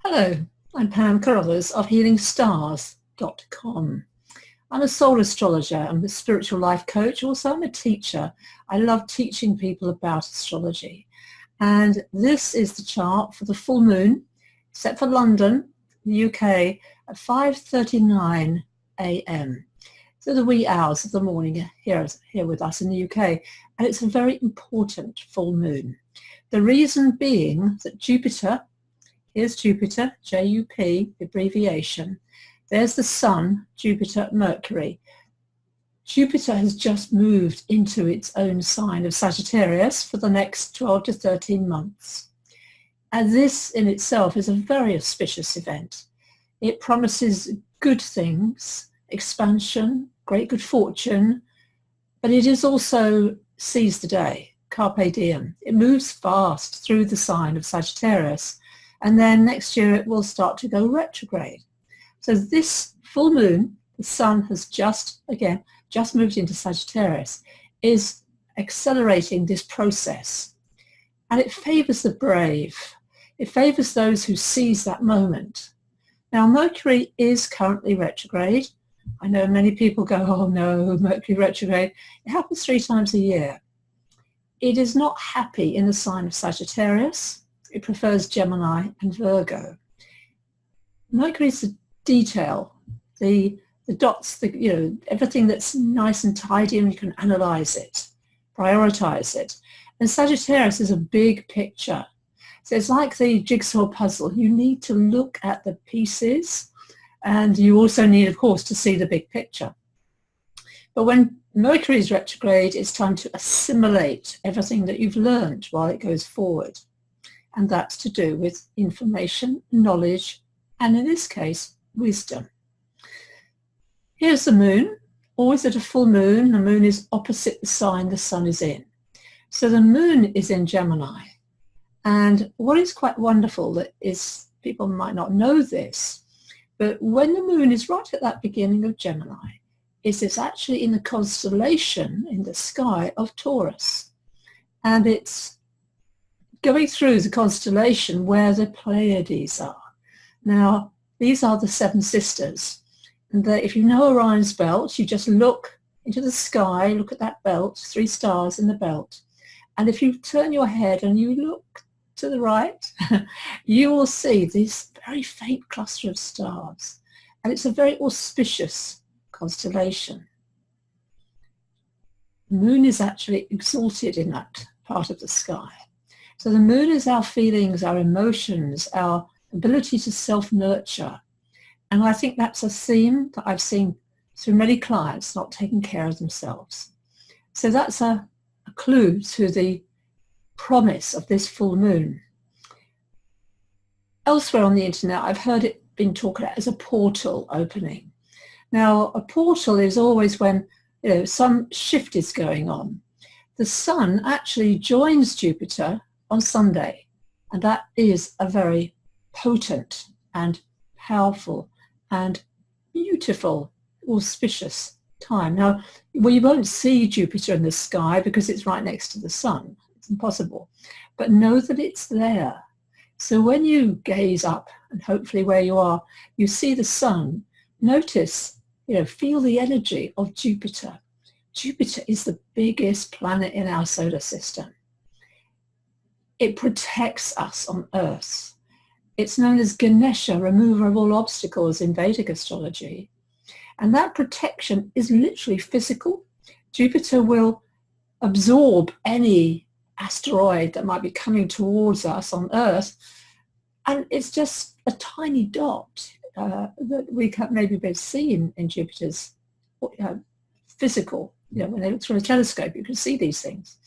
Hello, I'm Pam Carruthers of healingstars.com. I'm a soul astrologer, I'm a spiritual life coach, also I'm a teacher. I love teaching people about astrology. And this is the chart for the full moon, set for London, the UK, at 5:39 a.m. So the wee hours of the morning here with us in the UK. And it's a very important full moon. The reason being that Jupiter, here's Jupiter, J-U-P, abbreviation. There's the Sun, Jupiter, Mercury. Jupiter has just moved into its own sign of Sagittarius for the next 12 to 13 months. And this in itself is a very auspicious event. It promises good things, expansion, great good fortune, but it is also seize the day, carpe diem. It moves fast through the sign of Sagittarius, and then next year it will start to go retrograde. So this full moon, the Sun has just moved into Sagittarius, is accelerating this process. And it favors the brave. It favors those who seize that moment. Now, Mercury is currently retrograde. I know many people go, oh no, Mercury retrograde. It happens 3 times a year. It is not happy in the sign of Sagittarius. It prefers Gemini and Virgo. Mercury is the detail, the dots, everything that's nice and tidy, and you can analyze it, prioritize it. And Sagittarius is a big picture. So it's like the jigsaw puzzle. You need to look at the pieces, and you also need, of course, to see the big picture. But when Mercury is retrograde, it's time to assimilate everything that you've learned while it goes forward. And that's to do with information, knowledge, and in this case, wisdom. Here's the moon. Always at a full moon, the moon is opposite the sign the Sun is in. So the moon is in Gemini. And what is quite wonderful that is, people might not know this, but when the moon is right at that beginning of Gemini, it's actually in the constellation in the sky of Taurus. And it's going through the constellation where the Pleiades are. Now, these are the 7 sisters. And if you know Orion's belt, you just look into the sky, look at that belt, 3 stars in the belt. And if you turn your head and you look to the right, you will see this very faint cluster of stars. And it's a very auspicious constellation. The moon is actually exalted in that part of the sky. So the moon is our feelings, our emotions, our ability to self-nurture. And I think that's a theme that I've seen through many clients not taking care of themselves. So that's a clue to the promise of this full moon. Elsewhere on the internet, I've heard it being talked about as a portal opening. Now, a portal is always when some shift is going on. The Sun actually joins Jupiter on Sunday, and that is a very potent and powerful and beautiful, auspicious time. Now, we won't see Jupiter in the sky because it's right next to the Sun. It's impossible. But know that it's there. So when you gaze up, and hopefully where you are, you see the Sun, notice, feel the energy of Jupiter. Jupiter is the biggest planet in our solar system. It protects us on Earth. It's known as Ganesha, remover of all obstacles in Vedic astrology. And that protection is literally physical. Jupiter will absorb any asteroid that might be coming towards us on Earth. And it's just a tiny dot that we can maybe see in Jupiter's physical. When they look through a telescope, you can see these things.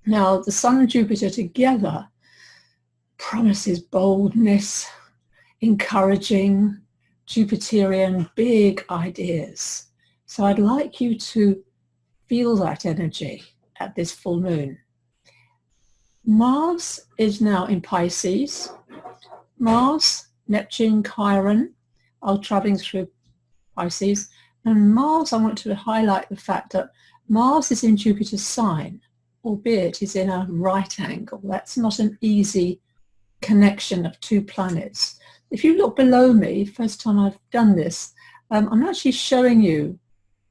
Now, the Sun and Jupiter together promises boldness, encouraging, Jupiterian big ideas. So I'd like you to feel that energy at this full moon. Mars is now in Pisces. Mars, Neptune, Chiron are traveling through Pisces. And Mars, I want to highlight the fact that Mars is in Jupiter's sign, albeit is in a right angle. That's not an easy connection of 2 planets. if you look below me, first time I've done this, I'm actually showing you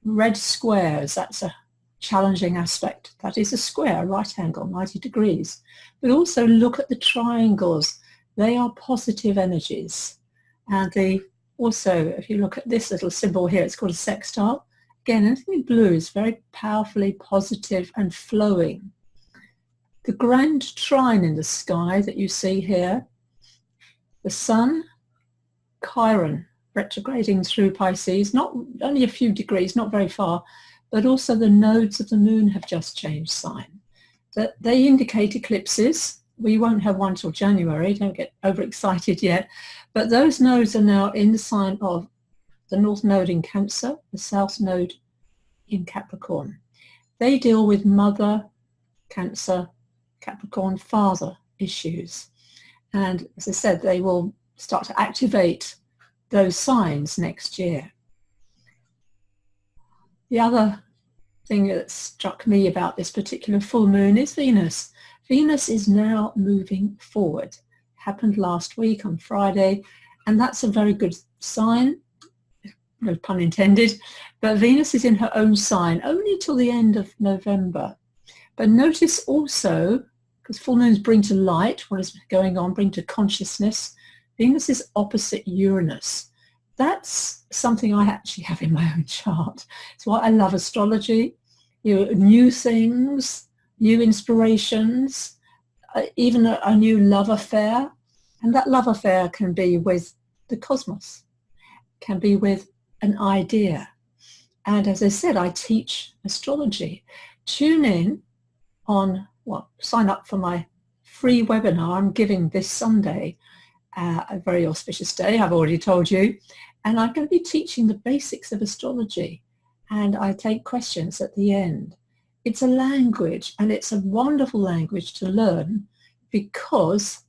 red squares. That's a challenging aspect. That is a square, a right angle, 90 degrees. But also look at the triangles. They are positive energies. And also, if you look at this little symbol here, it's called a sextile. Again, anything in blue is very powerfully positive and flowing. The grand trine in the sky that you see here, the sun, Chiron, retrograding through Pisces, not only a few degrees, not very far, but also the nodes of the moon have just changed sign. That they indicate eclipses. We won't have one till January, don't get overexcited yet, but those nodes are now in the sign of the North Node in Cancer, the South Node in Capricorn. They deal with mother, Cancer, Capricorn, father issues. And as I said, they will start to activate those signs next year. The other thing that struck me about this particular full moon is Venus. Venus is now moving forward. Happened last week on Friday, and that's a very good sign, no pun intended, but Venus is in her own sign only till the end of November. But notice also, because full moons bring to light what is going on, bring to consciousness, Venus is opposite Uranus. That's something I actually have in my own chart. It's why I love astrology. New things, new inspirations, even a new love affair. And that love affair can be with the cosmos, can be with an idea. And as I said, I teach astrology. Tune in on, sign up for my free webinar I'm giving this Sunday, a very auspicious day, I've already told you. And I'm going to be teaching the basics of astrology. And I take questions at the end. It's a language, and it's a wonderful language to learn, because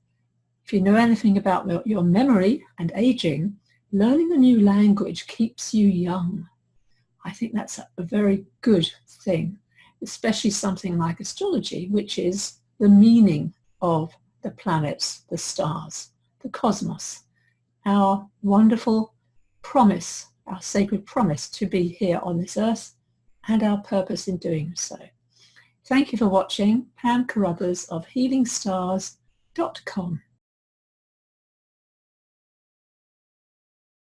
if you know anything about your memory and aging, learning a new language keeps you young. I think that's a very good thing, especially something like astrology, which is the meaning of the planets, the stars, the cosmos, our wonderful promise, our sacred promise to be here on this earth, and our purpose in doing so. Thank you for watching. Pam Carruthers of healingstars.com.